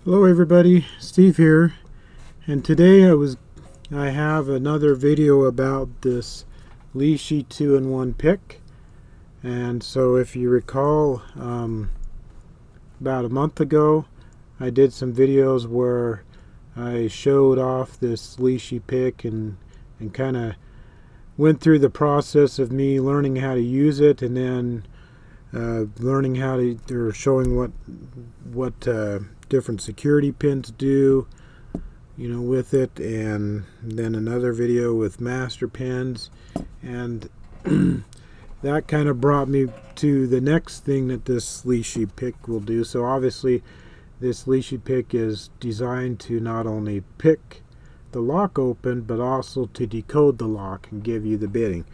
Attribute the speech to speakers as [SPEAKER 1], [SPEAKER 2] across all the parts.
[SPEAKER 1] Hello everybody, Steve here, and today I have another video about this Lishi 2-in-1 pick. And so if you recall, about a month ago I did some videos where I showed off this Lishi pick and kind of went through the process of me learning how to use it, and then learning how to, or showing what different security pins do, with it, and then another video with master pins, and that kind of brought me to the next thing that this Lishi pick will do. So obviously this Lishi pick is designed to not only pick the lock open, but also to decode the lock and give you the bitting,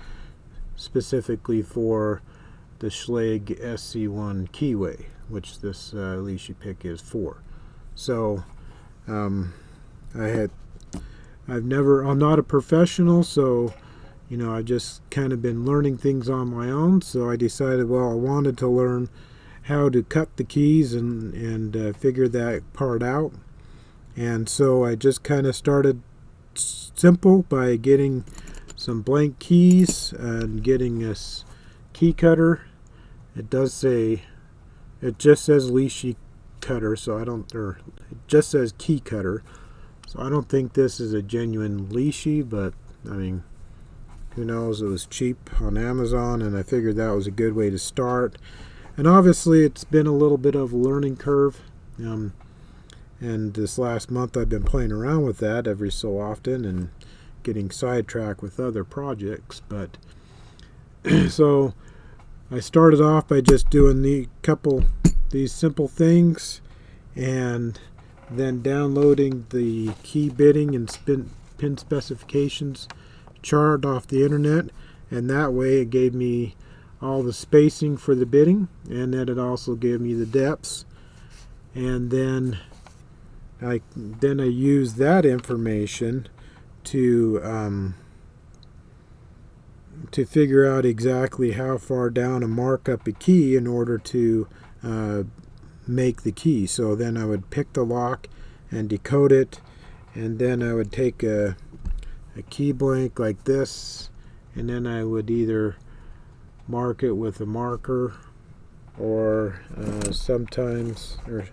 [SPEAKER 1] specifically for the Lishi SC1 keyway, which this Lishi pick is for. So I'm not a professional, so I've just kind of been learning things on my own. So I decided, well, I wanted to learn how to cut the keys and figure that part out. And so I just kind of started simple by getting some blank keys and getting this key cutter. It just says Lishi cutter, so it just says key cutter, so I don't think this is a genuine Lishi, but I mean, who knows? It was cheap on Amazon, and I figured that was a good way to start. And obviously it's been a little bit of a learning curve, and this last month I've been playing around with that every so often and getting sidetracked with other projects. But so I started off by just doing these simple things, and then downloading the key bitting and pin specifications chart off the internet, and that way it gave me all the spacing for the bitting, and then it also gave me the depths. And then I used that information to figure out exactly how far down to mark up a key in order to make the key. So then I would pick the lock and decode it, and then I would take a key blank like this, and then I would either mark it with a marker, or sometimes, or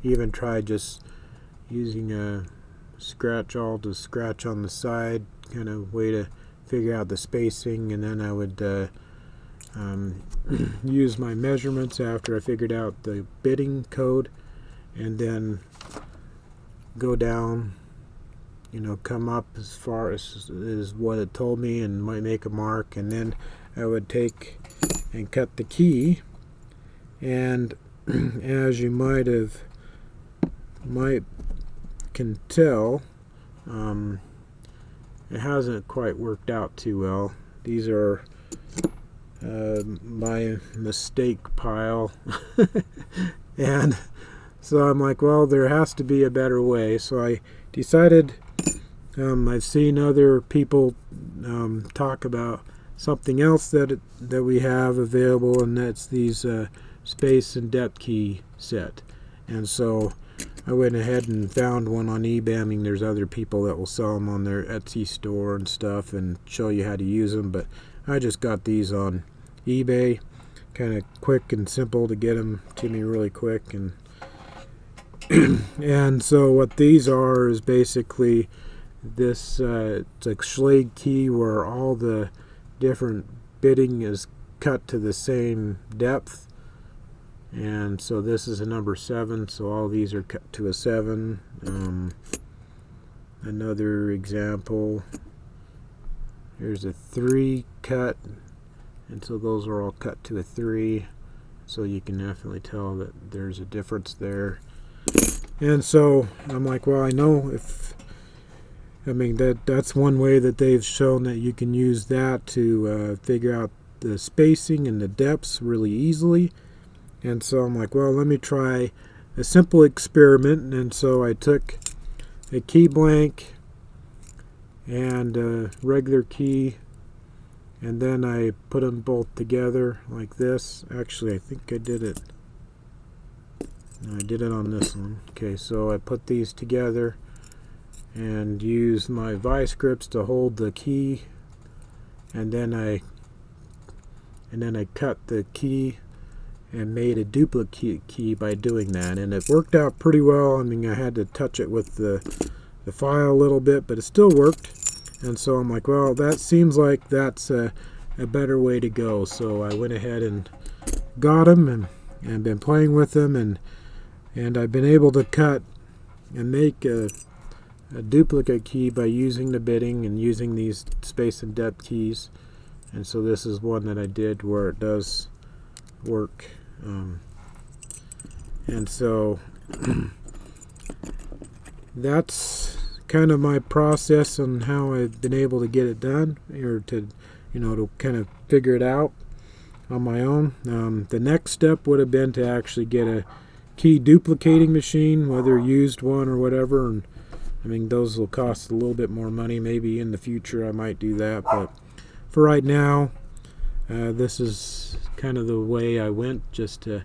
[SPEAKER 1] even try just using a scratch awl to scratch on the side, kind of way to figure out the spacing. And then I would use my measurements after I figured out the bitting code, and then go down, come up as far as what it told me, and might make a mark, and then I would take and cut the key. And as you might can tell, it hasn't quite worked out too well. These are my mistake pile. And so I'm like, well, there has to be a better way. So I decided, I've seen other people talk about something else that we have available, and that's these space and depth key set. And so I went ahead and found one on eBay. I mean, there's other people that will sell them on their Etsy store and stuff and show you how to use them, but I just got these on eBay. Kind of quick and simple to get them to me really quick. And and so what these are is basically this, it's a Schlage key where all the different bitting is cut to the same depth. And so this is a number 7, so all these are cut to a 7. Another example, here's a 3 cut, and so those are all cut to a 3, so you can definitely tell that there's a difference there. And so I'm like, well, I know that's one way that they've shown that you can use that to figure out the spacing and the depths really easily. And so I'm like, well, let me try a simple experiment. And so I took a key blank and a regular key, and then I put them both together like this. Actually, I think I did it I did it on this one. Okay, so I put these together and used my vice grips to hold the key, and then I cut the key and made a duplicate key by doing that, and it worked out pretty well. I mean, I had to touch it with the file a little bit, but it still worked. And so I'm like, well, that seems like that's a better way to go. So I went ahead and got them and been playing with them, and I've been able to cut and make a duplicate key by using the bitting and using these space and depth keys. And so this is one that I did where it does work. And so that's kind of my process on how I've been able to get it done, or to kind of figure it out on my own. The next step would have been to actually get a key duplicating machine, whether used one or whatever, and I mean those will cost a little bit more money. Maybe in the future I might do that, but for right now this is kind of the way I went, just to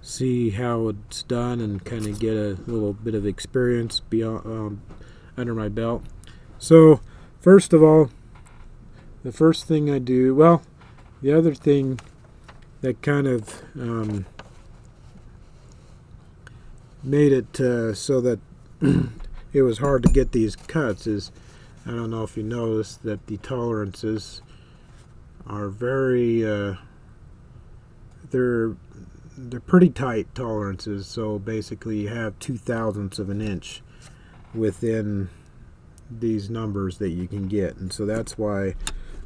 [SPEAKER 1] see how it's done and kind of get a little bit of experience beyond under my belt. So first of all, the first thing I do, well, the other thing that kind of made it so that it was hard to get these cuts is, I don't know if you noticed that the tolerances are very they're pretty tight tolerances. So basically you have 2/1000ths of an inch within these numbers that you can get, and so that's why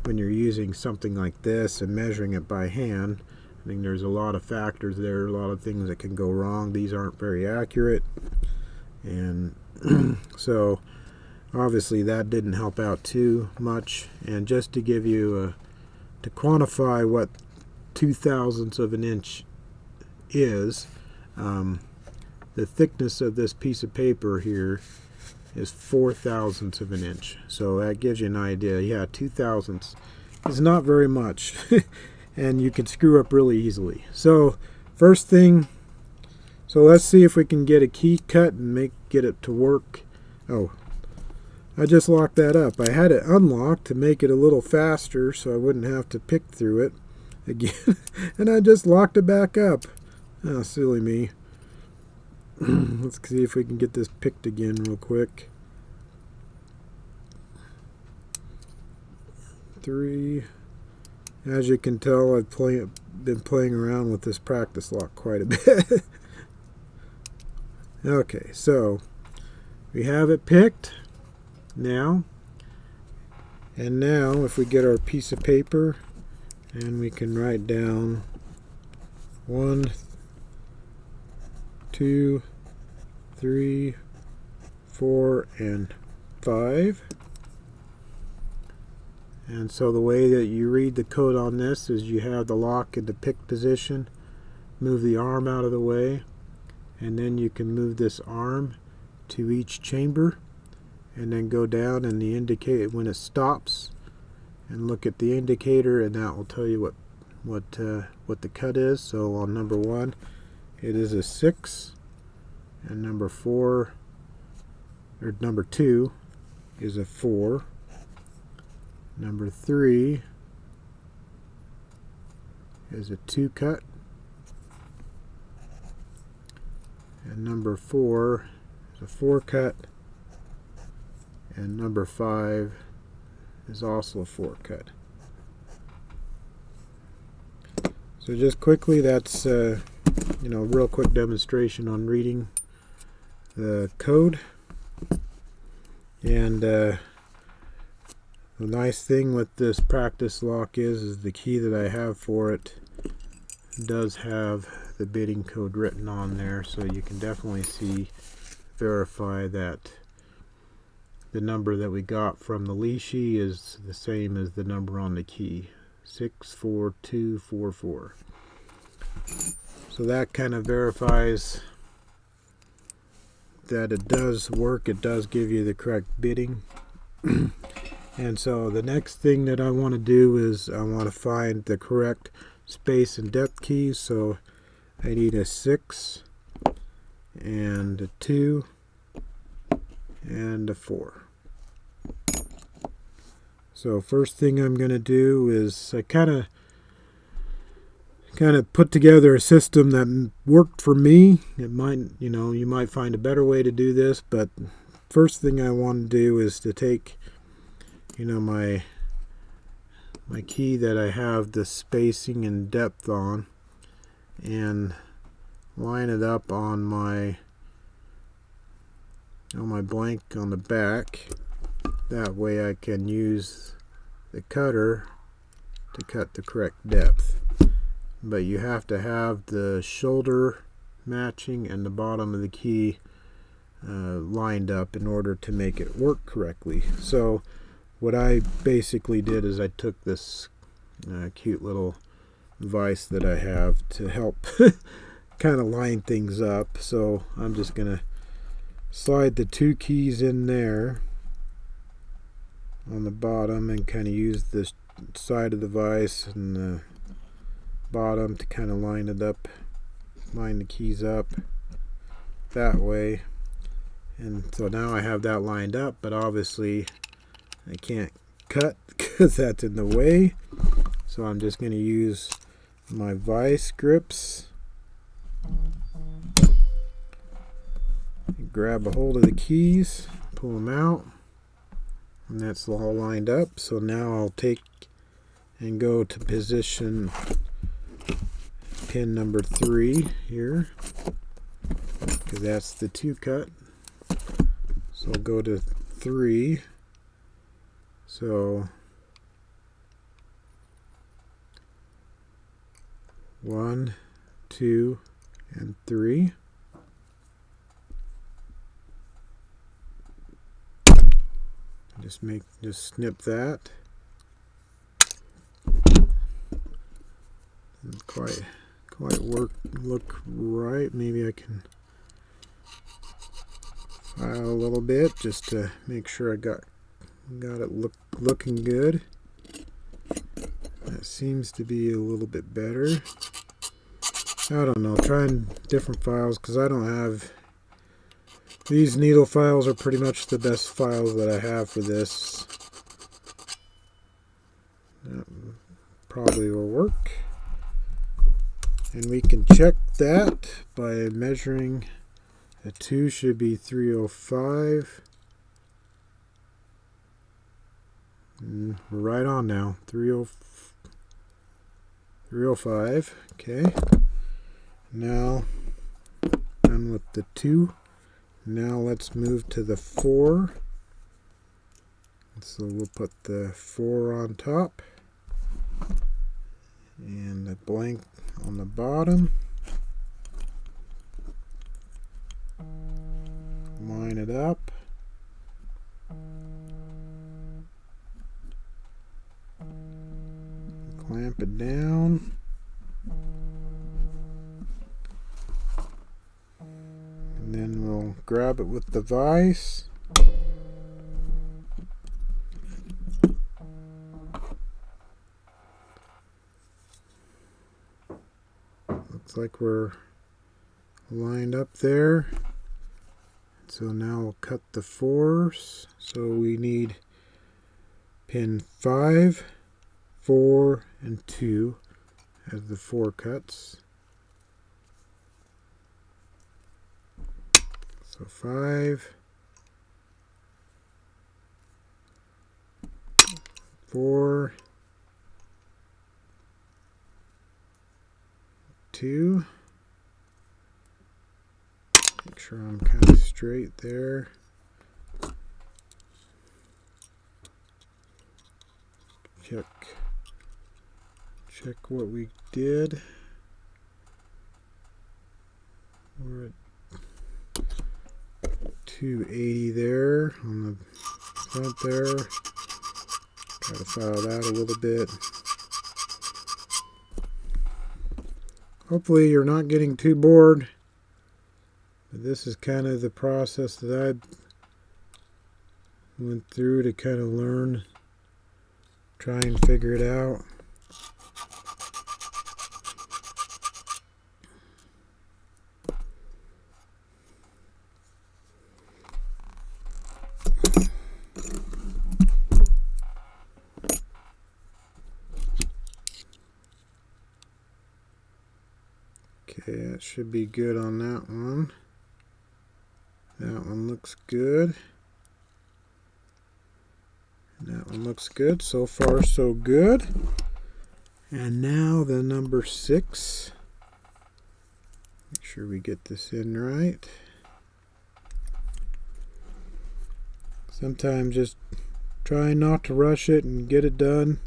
[SPEAKER 1] when you're using something like this and measuring it by hand, I mean there's a lot of factors there, a lot of things that can go wrong. These aren't very accurate, and so obviously that didn't help out too much. And just to give you to quantify what 2/1000ths of an inch is, the thickness of this piece of paper here is 4/1000ths of an inch. So that gives you an idea. Yeah, 2/1000ths is not very much, and you can screw up really easily. So first thing, so let's see if we can get a key cut and get it to work. Oh, I just locked that up. I had it unlocked to make it a little faster so I wouldn't have to pick through it again, and I just locked it back up. Oh, silly me. Let's see if we can get this picked again real quick. 3. As you can tell, I've been playing around with this practice lock quite a bit. Okay, so we have it picked now. And now if we get our piece of paper and we can write down 1, 2, 3, 4, and 5. And so the way that you read the code on this is you have the lock in the pick position, move the arm out of the way, and then you can move this arm to each chamber, and then go down and the indicator when it stops, and look at the indicator, and that will tell you what the cut is. So on number 1, it is a 6, and number 2 is a 4. Number 3 is a 2 cut, and number 4 is a 4 cut, and number 5 is also a 4 cut. So just quickly, that's real quick demonstration on reading the code. And the nice thing with this practice lock is the key that I have for it does have the bidding code written on there, so you can definitely verify that the number that we got from the Lishi is the same as the number on the key, 64244. So that kind of verifies that it does work. It does give you the correct bidding. And so the next thing that I want to do is I want to find the correct space and depth keys. So I need a 6 and a 2 and a 4. So first thing I'm going to do is I kind of put together a system that worked for me. It might, you might find a better way to do this, but first thing I want to do is to take, my key that I have the spacing and depth on, and line it up on my blank on the back. That way I can use the cutter to cut the correct depth. But you have to have the shoulder matching and the bottom of the key lined up in order to make it work correctly. So what I basically did is I took this cute little vise that I have to help kind of line things up. So I'm just going to slide the 2 keys in there on the bottom and kind of use this side of the vise and the bottom to kind of line the keys up that way. And so now I have that lined up, but obviously I can't cut because that's in the way. So I'm just going to use my vise grips, grab a hold of the keys, pull them out, and that's all lined up. So now I'll take and go to position pin number 3 here, because that's the 2 cut. So I'll go to 3. So 1, 2, and 3. Just snip that. Didn't quite look right. Maybe I can file a little bit just to make sure I got it looking good. That seems to be a little bit better. I don't know, trying different files, because I don't have these needle files. Are pretty much the best files that I have for this. That probably will work, and we can check that by measuring. A 2 should be 305. We're right on now. 305. Okay. Now done with the 2. Now let's move to the 4. So we'll put the 4 on top and the blank on the bottom. Line it up. Clamp it down. And then we'll grab it with the vise. Looks like we're lined up there. So now we'll cut the 4s. So we need pin 5, 4, and 2 as the 4 cuts. So 5, 4, 2. Make sure I'm kind of straight there. Check what we did. We're at 280 there on the front there. Try to file that a little bit. Hopefully you're not getting too bored. But this is kind of the process that I went through to kind of learn, try and figure it out. Okay, that should be good on that one. That one looks good. That one looks good. So far, so good. And now the number 6. Make sure we get this in right. Sometimes just try not to rush it and get it done.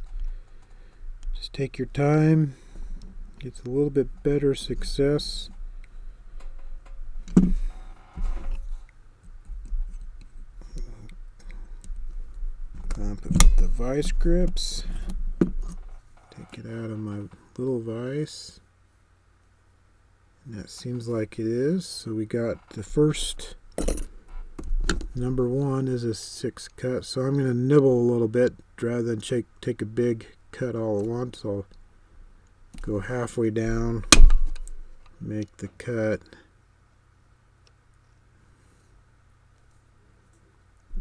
[SPEAKER 1] Just take your time. Gets a little bit better success. Clamp it with the vice grips. Take it out of my little vise. And that seems like it is. So we got the first, number 1 is a 6 cut. So I'm going to nibble a little bit rather than take a big cut all at once. I'll go halfway down, make the cut.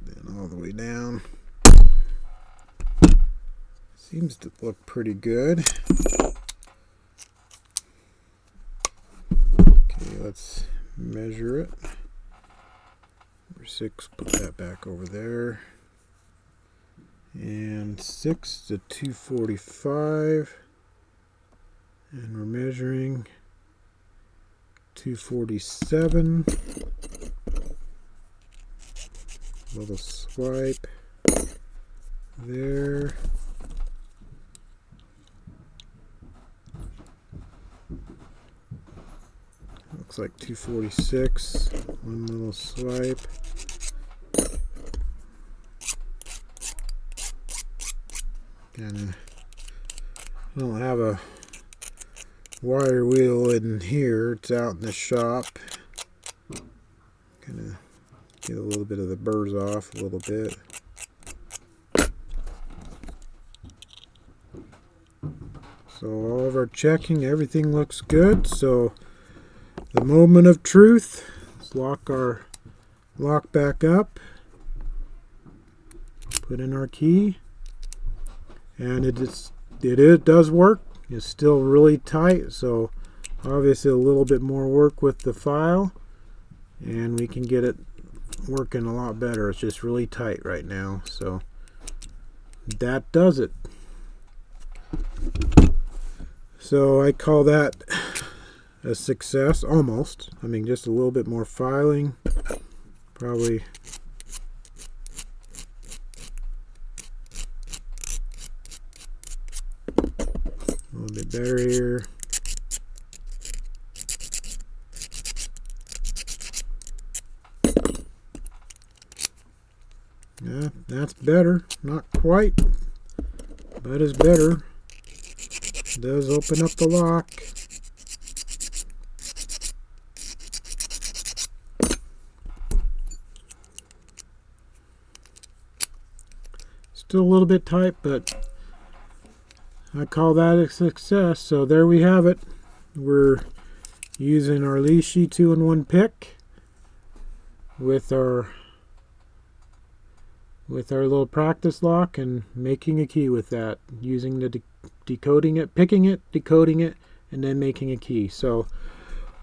[SPEAKER 1] Then all the way down. Seems to look pretty good. Okay, let's measure it. Number 6, put that back over there. And 6 to 245. And we're measuring 247. Little swipe there. Looks like 246. One little swipe. I don't have a wire wheel in here. It's out in the shop. Gonna get a little bit of the burrs off a little bit. So all of our checking, everything looks good. So the moment of truth. Let's lock our lock back up. Put in our key. And it does work. It's still really tight, so obviously a little bit more work with the file, and we can get it working a lot better. It's just really tight right now, so that does it. So I call that a success, almost. I mean, just a little bit more filing, probably. A little bit better here. Yeah, that's better. Not quite, but it's better. It does open up the lock. Still a little bit tight, but I call that a success. So there we have it. We're using our Lishi 2-in-1 pick with our little practice lock and making a key with that, using the decoding it, picking it, decoding it, and then making a key. So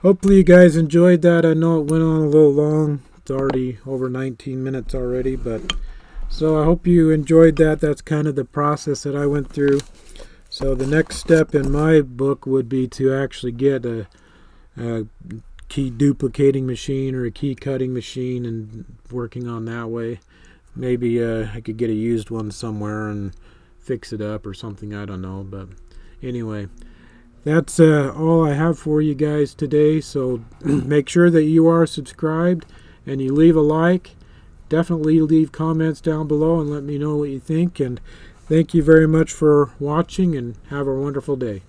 [SPEAKER 1] hopefully you guys enjoyed that. I know it went on a little long. It's already over 19 minutes already, but so I hope you enjoyed that. That's kind of the process that I went through. So the next step in my book would be to actually get a key duplicating machine or a key cutting machine and working on that way. Maybe I could get a used one somewhere and fix it up or something. I don't know. But anyway, that's all I have for you guys today. So make sure that you are subscribed and you leave a like. Definitely leave comments down below and let me know what you think. And thank you very much for watching, and have a wonderful day.